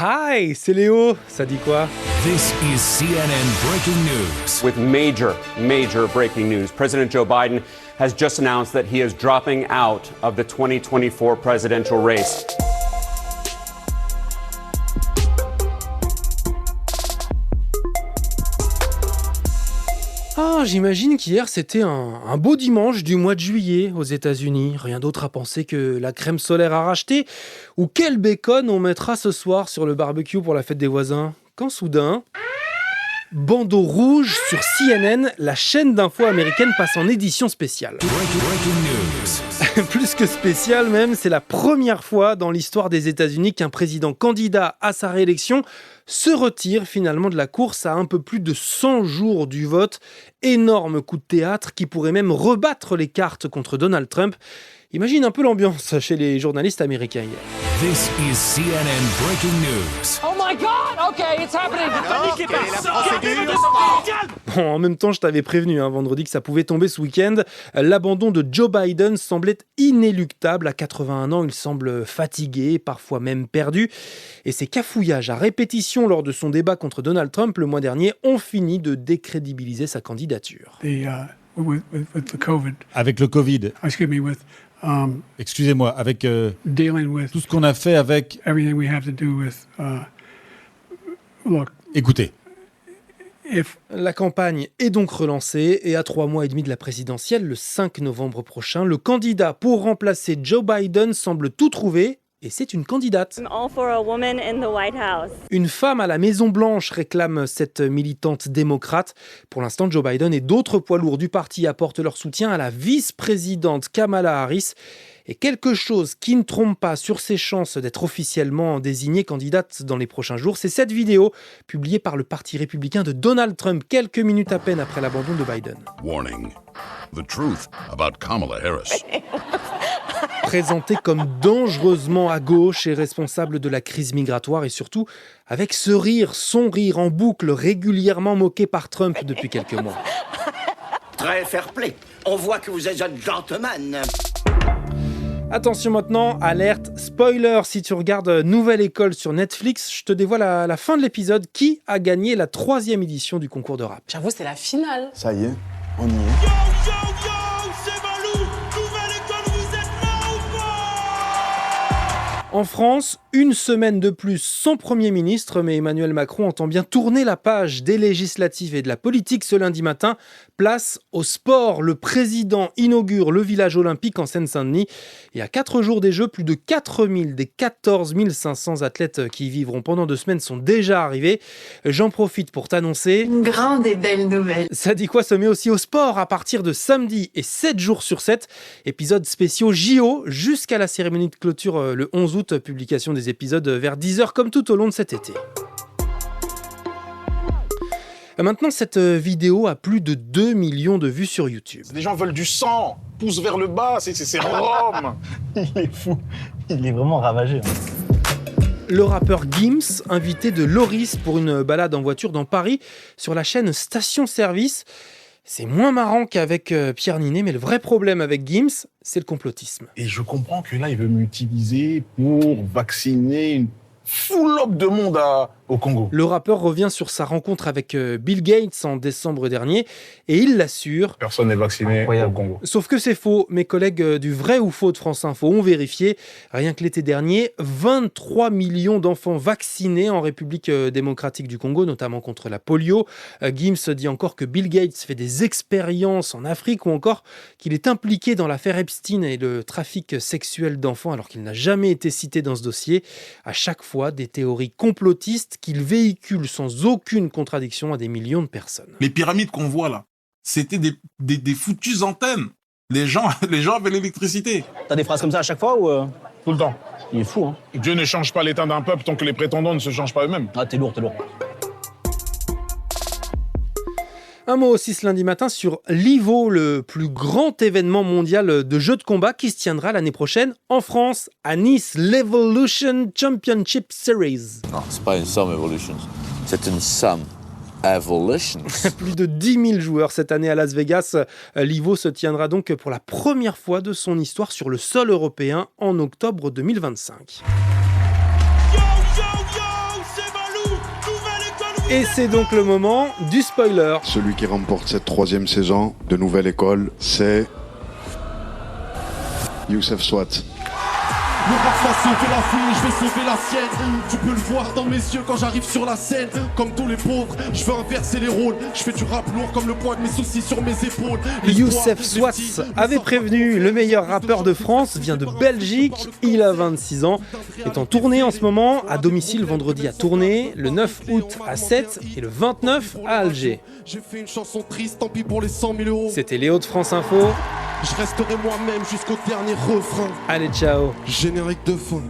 Hi, c'est Léo. Ça dit quoi? This is CNN breaking news. With major breaking news. President Joe Biden has just announced that he is dropping out of the 2024 presidential race. Ah, j'imagine qu'hier c'était un beau dimanche du mois de juillet aux États-Unis. Rien d'autre à penser que la crème solaire à racheter ou quel bacon on mettra ce soir sur le barbecue pour la fête des voisins. Quand soudain, bandeau rouge sur CNN, la chaîne d'info américaine passe en édition spéciale. Breaking news. Plus que spéciale même, c'est la première fois dans l'histoire des États-Unis qu'un président candidat à sa réélection se retire finalement de la course à un peu plus de 100 jours du vote. Énorme coup de théâtre qui pourrait même rebattre les cartes contre Donald Trump. Imagine un peu l'ambiance chez les journalistes américains hier. This is CNN breaking news. Oh my God! Okay, it's happening. Bon, en même temps, je t'avais prévenu vendredi que ça pouvait tomber ce week-end. L'abandon de Joe Biden semblait inéluctable. À 81 ans, il semble fatigué, parfois même perdu. Et ces cafouillages à répétition lors de son débat contre Donald Trump le mois dernier ont fini de décrédibiliser sa candidature. With the COVID, Avec le Covid, excuse me, with excusez-moi, avec dealing with tout ce qu'on a fait avec... everything we have to do with, look, Écoutez, if La campagne est donc relancée et à 3 mois et demi de la présidentielle, le 5 novembre prochain, le candidat pour remplacer Joe Biden semble tout trouver. Et c'est une candidate. I'm all for a woman in the White House. Une femme à la Maison-Blanche réclame cette militante démocrate. Pour l'instant, Joe Biden et d'autres poids lourds du parti apportent leur soutien à la vice-présidente Kamala Harris. Et quelque chose qui ne trompe pas sur ses chances d'être officiellement désignée candidate dans les prochains jours, c'est cette vidéo publiée par le parti républicain de Donald Trump quelques minutes à peine après l'abandon de Biden. Warning. The truth about Kamala Harris. Présenté comme dangereusement à gauche et responsable de la crise migratoire et surtout avec ce rire, son rire en boucle régulièrement moqué par Trump depuis quelques mois. Très fair-play. On voit que vous êtes un gentleman. Attention maintenant, alerte, spoiler, si tu regardes Nouvelle École sur Netflix, je te dévoile à la fin de l'épisode qui a gagné la 3e édition du concours de rap. J'avoue, c'est la finale. Ça y est, on y est. En France, une semaine de plus sans Premier ministre, mais Emmanuel Macron entend bien tourner la page des législatives et de la politique ce lundi matin. Place au sport. Le président inaugure le village olympique en Seine-Saint-Denis. Et à 4 jours des Jeux, plus de 4000 des 14 500 athlètes qui y vivront pendant 2 semaines sont déjà arrivés. J'en profite pour t'annoncer... Une grande et belle nouvelle. Ça dit quoi se met aussi au sport à partir de samedi et 7 jours sur 7. Épisodes spéciaux JO jusqu'à la cérémonie de clôture le 11 août. Publication des épisodes vers 10h comme tout au long de cet été. Maintenant, cette vidéo a plus de 2 millions de vues sur YouTube. Les gens veulent du sang, pouce vers le bas, c'est Rome. Il est fou, il est vraiment ravagé. Le rappeur Gims, invité de Loris pour une balade en voiture dans Paris sur la chaîne Station Service. C'est moins marrant qu'avec Pierre Ninet, mais le vrai problème avec Gims, c'est le complotisme. Et je comprends que là, il veut m'utiliser pour vacciner une full-up de monde au Congo. Le rappeur revient sur sa rencontre avec Bill Gates en décembre dernier et il l'assure. Personne n'est vacciné au Congo. Sauf que c'est faux. Mes collègues du Vrai ou Faux de France Info ont vérifié. Rien que l'été dernier, 23 millions d'enfants vaccinés en République démocratique du Congo, notamment contre la polio. Gims dit encore que Bill Gates fait des expériences en Afrique ou encore qu'il est impliqué dans l'affaire Epstein et le trafic sexuel d'enfants alors qu'il n'a jamais été cité dans ce dossier. À chaque fois, des théories complotistes qu'il véhicule sans aucune contradiction à des millions de personnes. Les pyramides qu'on voit là, c'était des foutues antennes. Les gens avaient l'électricité. T'as des phrases comme ça à chaque fois ou Tout le temps. Il est fou, hein. Dieu ne change pas l'état d'un peuple tant que les prétendants ne se changent pas eux-mêmes. Ah, t'es lourd. Un mot aussi ce lundi matin sur l'EVO, le plus grand événement mondial de jeux de combat qui se tiendra l'année prochaine en France, à Nice, l'Evolution Championship Series. Non, c'est pas une Sum Evolution, c'est une Sum Evolution. Plus de 10 000 joueurs cette année à Las Vegas. L'EVO se tiendra donc pour la première fois de son histoire sur le sol européen en octobre 2025. Et c'est donc le moment du spoiler. Celui qui remporte cette 3e saison de Nouvelle École, c'est Youssef Swat. Le rap va sauver la fille, je vais sauver la sienne. Tu peux le voir dans mes yeux quand j'arrive sur la scène. Comme tous les pauvres, je veux inverser les rôles. Je fais du rap lourd comme le poids de mes soucis sur mes épaules. Youssef Swat avait prévenu, le meilleur rappeur de France, vient de Belgique, il a 26 ans, est en tournée en ce moment, à domicile vendredi à Tournai, le 9 août à Sète et le 29 à Alger. J'ai fait une chanson triste, tant pis pour les 100 000 euros. C'était Léo de France Info. Je resterai moi-même jusqu'au dernier refrain. Allez, ciao. Générique de fin.